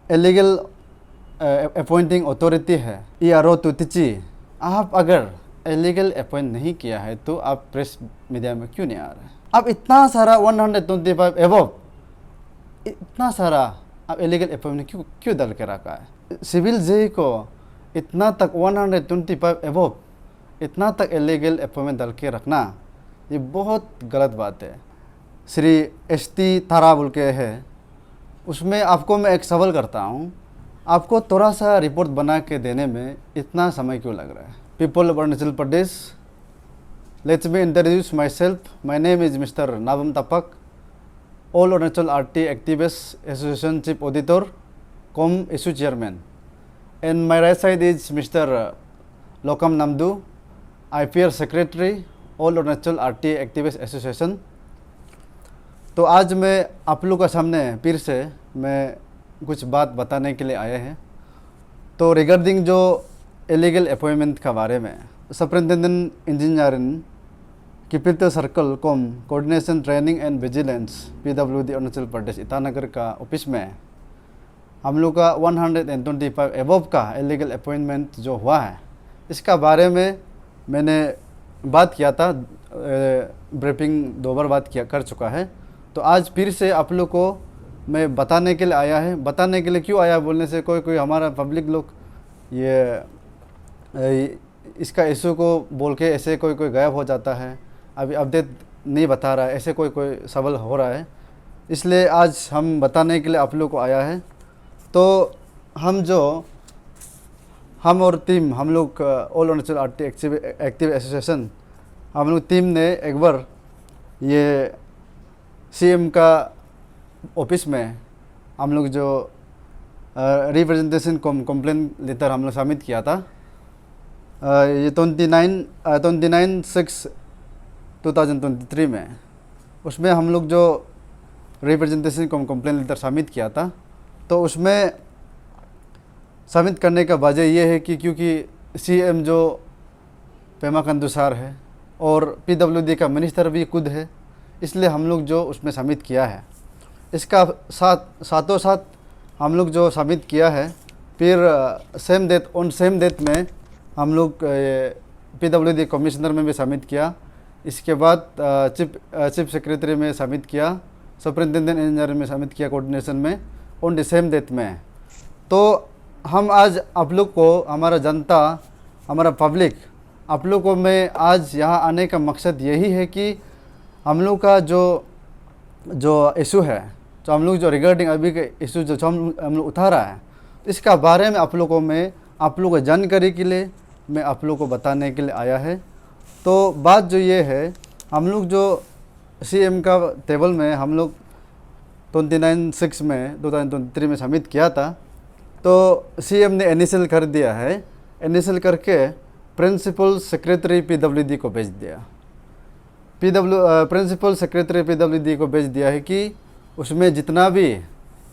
Illegal appointing authority है ERO तुतिची, आप अगर इलीगल अपॉइंट नहीं किया है तो आप प्रेस मीडिया में क्यों नहीं आ रहे हैं? आप इतना सारा 125 एबव, इतना सारा आप इलीगल अपॉइंटमेंट क्यों क्यों डाल के रखा है? सिविल जे को इतना तक 125 एबव, इतना तक इलीगल अपॉइंटमेंट डाल के रखना, ये बहुत गलत बात है। श्री ST थारा बोल के है, उसमें आपको मैं एक सवाल करता हूँ, आपको थोड़ा सा रिपोर्ट बना के देने में इतना समय क्यों लग रहा है? People of Arunachal Pradesh, let's me introduce myself. My name is mister Nabam Tapak, all Arunachal RT activist association chief auditor cum issue chairman, and my right side is mister Lokam Namdu, IPR secretary, all Arunachal RT activist association. तो आज मैं आप लोगों के सामने फिर से मैं कुछ बात बताने के लिए आए हैं। तो रिगार्डिंग जो इलीगल अपॉइंटमेंट का बारे में, superintendent engineering capital circle cum coordination training and vigilance PWD Arunachal Pradesh Itanagar का ऑफिस में हम लोग का 125 एबव का इलीगल अपॉइंटमेंट जो हुआ है, इसका बारे में मैंने बात किया था, ब्रीफिंग 2 बार बात किया कर चुका है। तो आज फिर से आप लोग को मैं बताने के लिए आया है। बताने के लिए क्यों आया बोलने से कोई हमारा पब्लिक लोग ये इसका इशू को बोल के ऐसे कोई गायब हो जाता है, अभी अपडेट नहीं बता रहा है, ऐसे कोई सवाल हो रहा है, इसलिए आज हम बताने के लिए आप लोग को आया है। तो हम और टीम, हम लोग all Arunachal RT active association, हम लोग टीम ने एक बार ये CM का ऑफिस में हम लोग जो रिप्रेजेंटेशन कंप्लेंट लेटर हम लोग सबमिट किया था, ये 29/6/2023 में, उसमें हम लोग जो रिप्रेजेंटेशन कंप्लेंट लेटर सबमिट किया था, तो उसमें सबमिट करने का वजह ये है कि क्योंकि CM जो पेमा खांडू सर है और PWD का मिनिस्टर भी खुद है, इसलिए हम लोग जो उसमें सबमिट किया है, इसका साथों साथ हम लोग जो सबमिट किया है, फिर सेम डेट में हम लोग PWD कमिश्नर में भी सबमिट किया, इसके बाद चीफ सेक्रेटरी में सबमिट किया, सुपरिटेंडेंट इंजीनियर में सबमिट किया कोऑर्डिनेशन में ऑन द सेम डेट में। तो हम आज आप लोग को, हमारा जनता, हमारा पब्लिक, आप लोग को मैं आज यहाँ आने का मकसद यही है कि हम लोग का जो इशू है, तो हम लोग जो रिगार्डिंग अभी के इशू जो हम लोग उठा रहा है, इसका बारे में आप लोगों में, आप लोगों को जानकारी के लिए मैं आप लोगों को बताने के लिए आया है। तो बात जो ये है, हम लोग जो CM का टेबल में हम लोग 29/6 में 2023 में सबमिट किया था, तो CM ने इनिशियल कर दिया है, इनिशियल करके प्रिंसिपल सेक्रेटरी PWD को भेज दिया। प्रिंसिपल सेक्रेटरी PWD को भेज दिया है कि उसमें जितना भी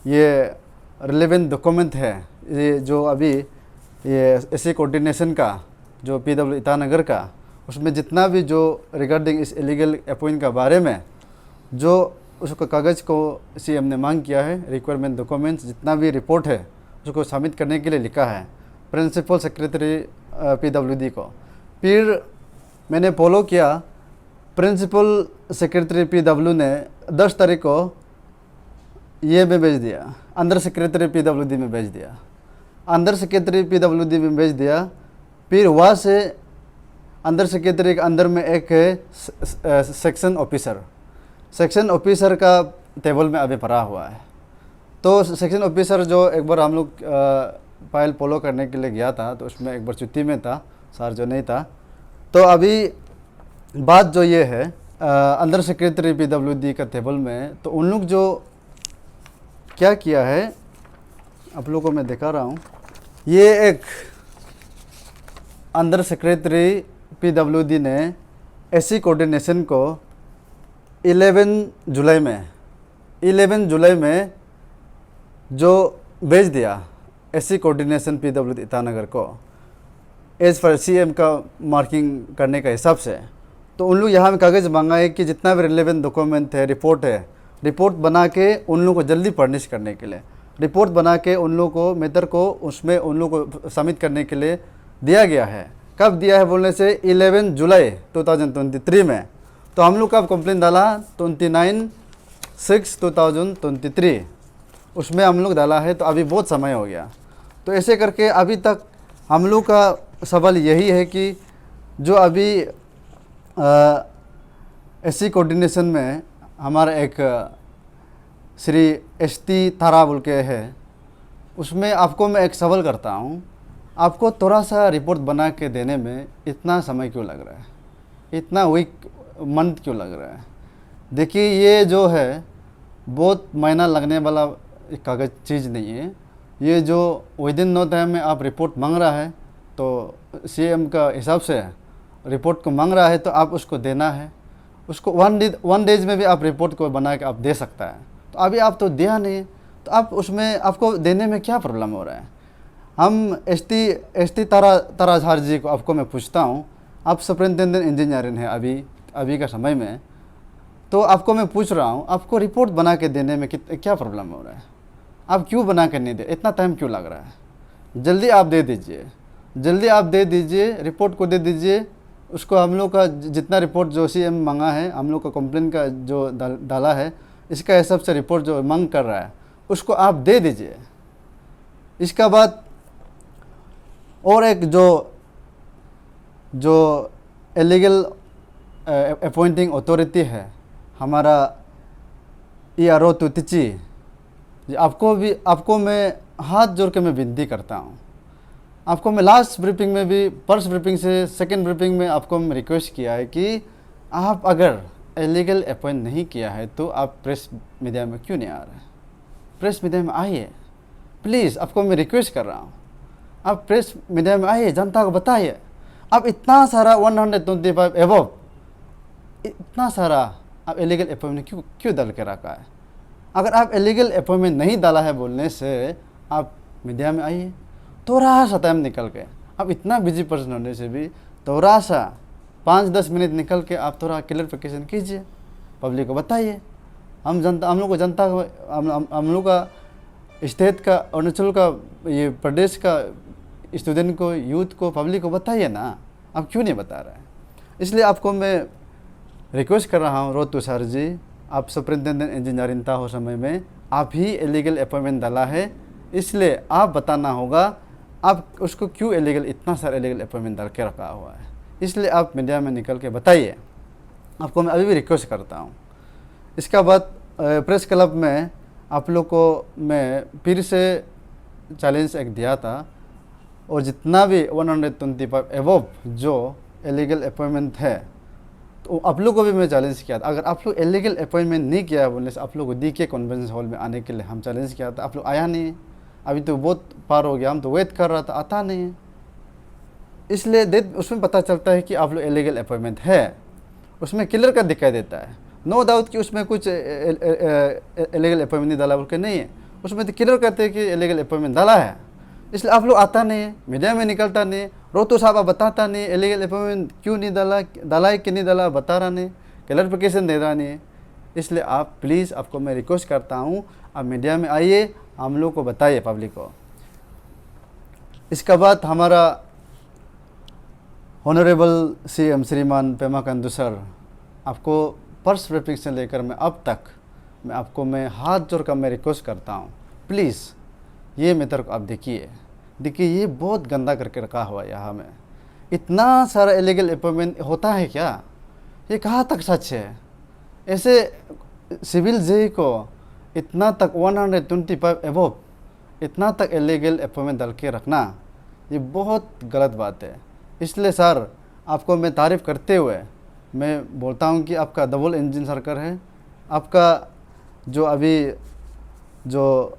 ये रिलेवेंट डॉक्यूमेंट है, ये जो अभी ये SC कोऑर्डिनेशन का जो PW ईटानगर का, उसमें जितना भी जो रिगार्डिंग इस इलीगल अपॉइंट का बारे में जो उसको कागज़ को CM ने मांग किया है, रिक्वायरमेंट डॉक्यूमेंट्स जितना भी रिपोर्ट है, उसको सबमिट करने के लिए लिखा है प्रिंसिपल सेक्रेटरी PWD को। फिर मैंने फॉलो किया, प्रिंसिपल सेक्रेटरी PW ने 10 तारीख को ये में भेज दिया, अंडर सेक्रेटरी PWD में भेज दिया, अंडर सेक्रेटरी PWD में भेज दिया। फिर वहाँ से अंडर सेक्रेटरी के अंदर में एक है सेक्शन ऑफिसर का टेबल में अभी भरा हुआ है। तो सेक्शन ऑफिसर जो एक बार हम लोग फाइल फॉलो करने के लिए गया था, तो उसमें एक बार छुट्टी में था, सर जो नहीं था। तो अभी बात जो ये है, अंडर सेक्रेटरी PWD का टेबल में, तो उन लोग जो क्या किया है आप लोगों को मैं दिखा रहा हूँ। ये एक अंडर सेक्रेटरी PWD ने SC कोऑर्डिनेशन को 11 जुलाई में जो भेज दिया SC कोऑर्डिनेशन PWD ईटानगर को एज पर CM का मार्किंग करने का हिसाब से। तो उन लोग यहाँ में कागज़ मांगा है कि जितना भी रिलेवेंट डॉक्यूमेंट है, रिपोर्ट बना के उन लोगों को जल्दी फर्निश करने के लिए। रिपोर्ट बना के उन लोग को मैटर को उसमें उन लोग को सबमिट करने के लिए दिया गया है। कब दिया है बोलने से 11 जुलाई 2023 में। तो हम लोग कब कंप्लेन डाला 29/6/2023 उसमें हम लोग डाला है। तो अभी बहुत समय हो गया। तो ऐसे करके अभी तक हम लोग का सवाल यही है कि जो अभी एससी कोऑर्डिनेशन में हमारा एक श्री एस.टी. तारा बोल के है, उसमें आपको मैं एक सवाल करता हूँ, आपको थोड़ा सा रिपोर्ट बना के देने में इतना समय क्यों लग रहा है, इतना वीक मंथ क्यों लग रहा है? देखिए ये जो है बहुत महीना लगने वाला एक कागज़ चीज़ नहीं है। ये जो विद इन नो टाइम में आप रिपोर्ट मांग रहा है तो सीएम का हिसाब से रिपोर्ट को मांग रहा है तो आप उसको देना है। उसको वन डेज में भी आप रिपोर्ट को बना के आप दे सकता है। तो अभी आप तो दिया नहीं, तो आप उसमें आपको देने में क्या प्रॉब्लम हो रहा है? हम एस.टी. तारा झार जी को आपको मैं पूछता हूँ, आप सुपरिटेंडेंट इंजीनियरिंग है अभी का समय में, तो आपको मैं पूछ रहा हूँ आपको रिपोर्ट बना के देने में क्या प्रॉब्लम हो रहा है? आप क्यों बना के नहीं दे, इतना टाइम क्यों लग रहा है? जल्दी आप दे दीजिए, जल्दी आप दे दीजिए, रिपोर्ट को दे दीजिए। उसको हम लोग का जितना रिपोर्ट जो सीएम मांगा है, हम लोग का कंप्लेन का जो डाला है, इसका हिसाब से रिपोर्ट जो मांग कर रहा है उसको आप दे दीजिए। इसका बाद और एक जो इलीगल अपॉइंटिंग अथॉरिटी है हमारा ERO तुतिची, आपको मैं हाथ जोड़ के मैं विनती करता हूँ। आपको मैं लास्ट ब्रीफिंग में भी, फर्स्ट ब्रीफिंग से सेकंड ब्रीफिंग में आपको मैं रिक्वेस्ट किया है कि आप अगर इलीगल अपॉइंट नहीं किया है तो आप प्रेस मीडिया में क्यों नहीं आ रहे? प्रेस मीडिया में आइए प्लीज़, आपको मैं रिक्वेस्ट कर रहा हूँ। आप प्रेस मीडिया में आइए, जनता को बताइए। आप इतना सारा 125 एबव इतना सारा आप इलीगल अपॉइंटमेंट क्यों डाल के रखा है? अगर आप इलीगल अपॉइंटमेंट नहीं डाला है बोलने से आप मीडिया में आइए, थोड़ा सा टाइम निकल के। आप इतना बिजी पर्सन होने से भी थोड़ा सा 5-10 मिनट निकल के आप थोड़ा क्लैरिफिकेशन कीजिए, पब्लिक को बताइए। हम लोग को जनता को, हम लोग का स्टेट का, अरुणाचल का, ये प्रदेश का स्टूडेंट को, यूथ को, पब्लिक को बताइए ना। आप क्यों नहीं बता रहे हैं? इसलिए आपको मैं रिक्वेस्ट कर रहा हूँ रोहत तुषार जी, आप सुपरिटेंडेंट इंजीनियरिंग था हो समय में आप ही इलीगल अपॉइंटमेंट डाला है, इसलिए आप बताना होगा आप उसको क्यों इतना सारा इलीगल अपॉइंटमेंट डाल के रखा हुआ है। इसलिए आप मीडिया में निकल के बताइए, आपको मैं अभी भी रिक्वेस्ट करता हूँ। इसका बाद प्रेस क्लब में आप लोग को मैं फिर से चैलेंज एक दिया था, और जितना भी 125 एबव जो इलीगल अपॉइंटमेंट है तो आप लोग को भी मैं चैलेंज किया था। अगर आप लोग इलीगल अपॉइंटमेंट नहीं किया बोलने से आप लोग को DK कॉन्फ्रेंस हॉल में आने के लिए हम चैलेंज किया था, आप लोग आया नहीं। अभी तो बहुत पार हो गया, हम तो वेट कर रहा था, आता नहीं है। इसलिए उसमें पता चलता है कि आप लोग इलीगल अपॉइंटमेंट है, उसमें क्लियर कर दिखाई देता है। नो डाउट कि उसमें कुछ इलीगल अपॉइंटमेंट नहीं डाला बोल के नहीं है, उसमें तो क्लियर करते हैं कि इलीगल अपॉइंटमेंट डाला है। इसलिए आप लोग आता नहीं है, मीडिया में निकलता नहीं है, रोहतो साहब आप बताता नहीं इलीगल अपॉइंटमेंट क्यों नहीं डाला है कि नहीं डाला, बता रहा नहीं, क्लैरिफिकेशन दे रहा नहीं है। इसलिए आप प्लीज़, आपको मैं रिक्वेस्ट करता हूँ, आप मीडिया में आइए, हम लोग को बताइए, पब्लिक को। इसके बाद हमारा ऑनरेबल CM श्रीमान पेमा खांडू सर, आपको फर्स्ट ब्रीफिंग से लेकर मैं अब तक आपको मैं हाथ जोड़कर मैं रिक्वेस्ट करता हूँ, प्लीज़ ये मैटर को आप देखिए, ये बहुत गंदा करके रखा हुआ है। यहाँ में इतना सारा इलीगल अपॉइंटमेंट होता है क्या? ये कहाँ तक सच है? ऐसे सिविल जे को इतना तक 125 एबव इतना तक इलीगल अपॉइंटमेंट डाल के रखना, ये बहुत गलत बात है। इसलिए सर, आपको मैं तारीफ़ करते हुए मैं बोलता हूँ कि आपका डबल इंजन सरकार है। आपका जो अभी जो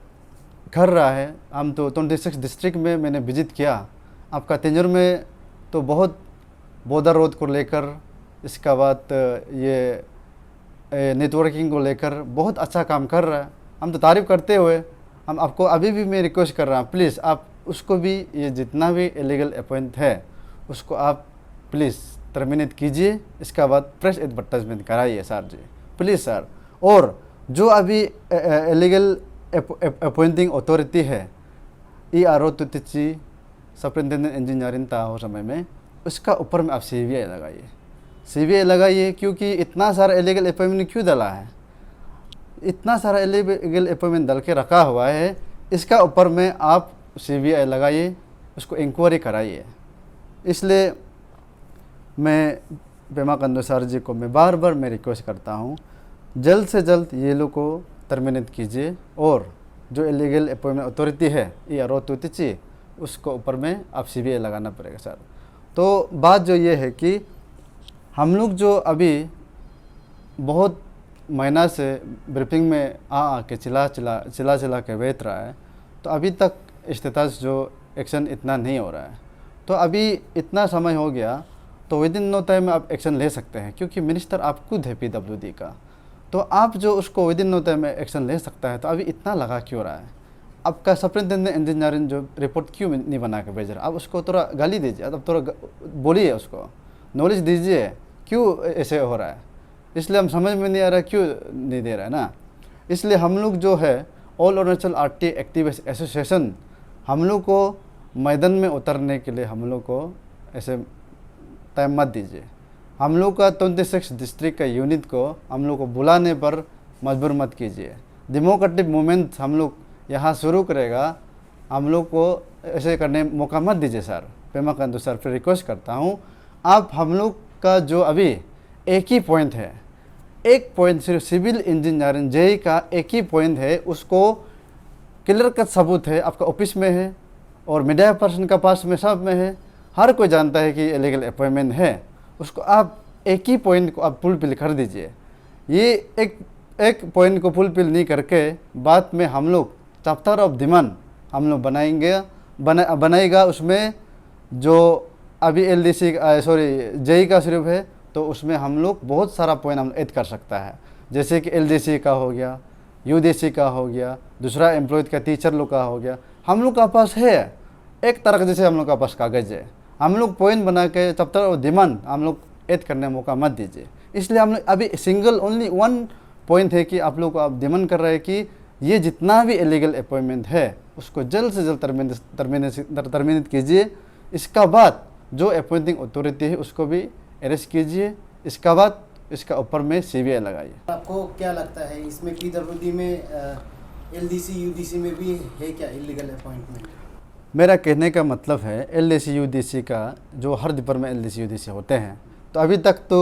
कर रहा है, हम तो 26 डिस्ट्रिक्ट में मैंने विजिट किया। आपका तेंजर में तो बहुत बॉर्डर रोड को लेकर, इसका बाद ये नेटवर्किंग को लेकर बहुत अच्छा काम कर रहा है। हम तो तारीफ़ करते हुए हम आपको अभी भी मैं रिक्वेस्ट कर रहा हूँ, प्लीज़ आप उसको भी, ये जितना भी इलीगल अपॉइंट है उसको आप प्लीज़ टर्मिनेट कीजिए। इसका बाद प्रेस एडवर्टाइजमेंट कराइए सर जी, प्लीज़ सर। और जो अभी इलीगल अपॉइंटिंग अथॉरिटी है ERO तुतिची सुपरिटेंडेंट इंजीनियरिंग ताहो समय में, उसका ऊपर में आप CBI लगाइए। CBI लगाइए, क्योंकि इतना सारा इलीगल अपॉइंटमेंट क्यों डाला है, इतना सारा इलीगल अपॉइंटमेंट डाल के रखा हुआ है, इसका ऊपर में आप CBI लगाइए, उसको इंक्वायरी कराइए। इसलिए मैं पेमा खांडू सर जी को मैं बार बार मैं रिक्वेस्ट करता हूँ, जल्द से जल्द ये लोग को टर्मिनेट कीजिए, और जो इलीगल अपॉइंटमेंट अथॉरिटी है ERO तुतिची, उसको ऊपर में आप CBI लगाना पड़ेगा सर। तो बात जो ये है कि हम लोग जो अभी बहुत महीना से ब्रीफिंग में आके चिल्ला के बैठ रहा है, तो अभी तक स्टेटस जो एक्शन इतना नहीं हो रहा है। तो अभी इतना समय हो गया, तो विद इन नो टाइम आप एक्शन ले सकते हैं, क्योंकि मिनिस्टर आप खुद है PWD का, तो आप जो उसको विद इन नो टाइम में एक्शन ले सकता है। तो अभी इतना लगा क्यों रहा है? आपका सुपरिटेंडेंट इंजीनियरिंग जो रिपोर्ट क्यों नहीं बना के भेज रहा? आप उसको थोड़ा गाली दीजिए, अब थोड़ा बोलिए, उसको नॉलेज दीजिए क्यों ऐसे हो रहा है। इसलिए हम समझ में नहीं आ रहा क्यों नहीं दे रहा है ना। इसलिए हम लोग जो है all Arunachal RT activist association, हम लोग को मैदान में उतरने के लिए हम लोग को ऐसे टाइम मत दीजिए। हम लोग का 26 डिस्ट्रिक्ट का यूनिट को हम लोग को बुलाने पर मजबूर मत कीजिए। डेमोक्रेटिक मूवमेंट हम लोग यहाँ शुरू करेगा, हम लोग को ऐसे करने मौका मत दीजिए सर। पेमा खांडू सर फिर रिक्वेस्ट करता हूँ, आप हम लोग का जो अभी एक ही पॉइंट है, एक पॉइंट सिर्फ सिविल इंजीनियरिंग JEE का एक ही पॉइंट है, उसको क्लियर कट सबूत है, आपका ऑफिस में है और मीडिया पर्सन का पास में सब में है, हर कोई जानता है कि इलीगल अपॉइंटमेंट है। उसको आप एक ही पॉइंट को आप फुलफिल कर दीजिए। ये एक पॉइंट को फुलफिल नहीं करके बाद में हम लोग चैप्टर ऑफ डिमांड हम लोग बनाएगा, उसमें जो अभी LDC JEE का सिर्फ है, तो उसमें हम लोग बहुत सारा पॉइंट हम ऐड कर सकता है, जैसे कि LDC का हो गया, UDC का हो गया, दूसरा एम्प्लॉयड का टीचर लोग का हो गया। हम लोग का पास है एक तरह का, जैसे हम लोग का पास कागज़ है, हम लोग पॉइंट बना के चैप्टर ऑफ डिमांड हम लोग ऐड करने का मौका मत दीजिए। इसलिए हम लोग अभी सिंगल ओनली वन पॉइंट है कि आप लोग को आप डिमांड कर रहे हैं कि ये जितना भी इलीगल अपॉइंटमेंट है उसको जल्द से जल्द टर्मिनेट कीजिए। इसका बाद जो अपॉइंटिंग अथॉरिटी है उसको भी अरेस्ट कीजिए। इसका बाद इसका ऊपर में CBI लगाइए। आपको क्या लगता है इसमें PWD में LDC UDC में भी है क्या इलीगल अपॉइंटमेंट? मेरा कहने का मतलब है LDC UDC का जो हर डिपार्टमेंट LDC UDC होते हैं, तो अभी तक तो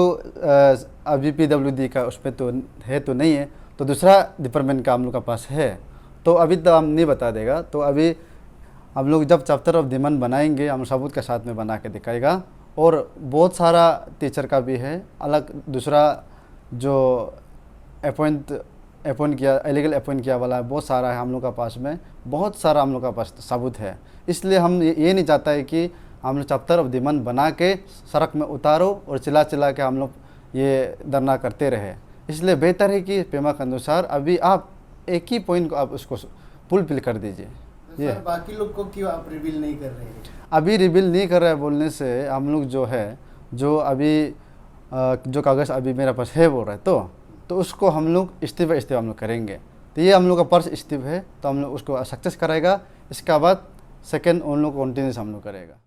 अभी PWD का उस पर तो है तो नहीं है, तो दूसरा डिपार्टमेंट का हम लोग का पास है, तो अभी तो हम नहीं बता देगा। तो अभी हम लोग जब चैप्टर ऑफ डिमांड बनाएंगे, हम सबूत के साथ में बना के दिखाएगा। और बहुत सारा टीचर का भी है अलग, दूसरा जो अपॉइंट किया इलीगल अपॉइंट किया वाला है, बहुत सारा है हम लोग का पास में, बहुत सारा हम लोग का पास सबूत है। इसलिए हम ये नहीं चाहता है कि हम लोग चैप्टर ऑफ डिमांड बना के सड़क में उतारो और चिल्ला के हम लोग ये धरना करते रहे। इसलिए बेहतर है कि पेमा खांडू सर अभी आप एक ही पॉइंट को आप उसको फुलफिल कर दीजिए। ये बाकी लोग को क्यों आप रिवील नहीं कर रहे हैं? अभी रिवील नहीं कर रहे हैं बोलने से हम लोग जो है जो अभी जो कागज़ अभी मेरे पास है बोल रहा है, तो उसको हम लोग स्टेप बाय स्टेप हम लोग करेंगे। तो ये हम लोग का फर्स्ट स्टेप है, तो हम लोग उसको सक्सेस कराएगा। इसके बाद सेकेंड उन लोग कंटिन्यूस हम लोग करेगा।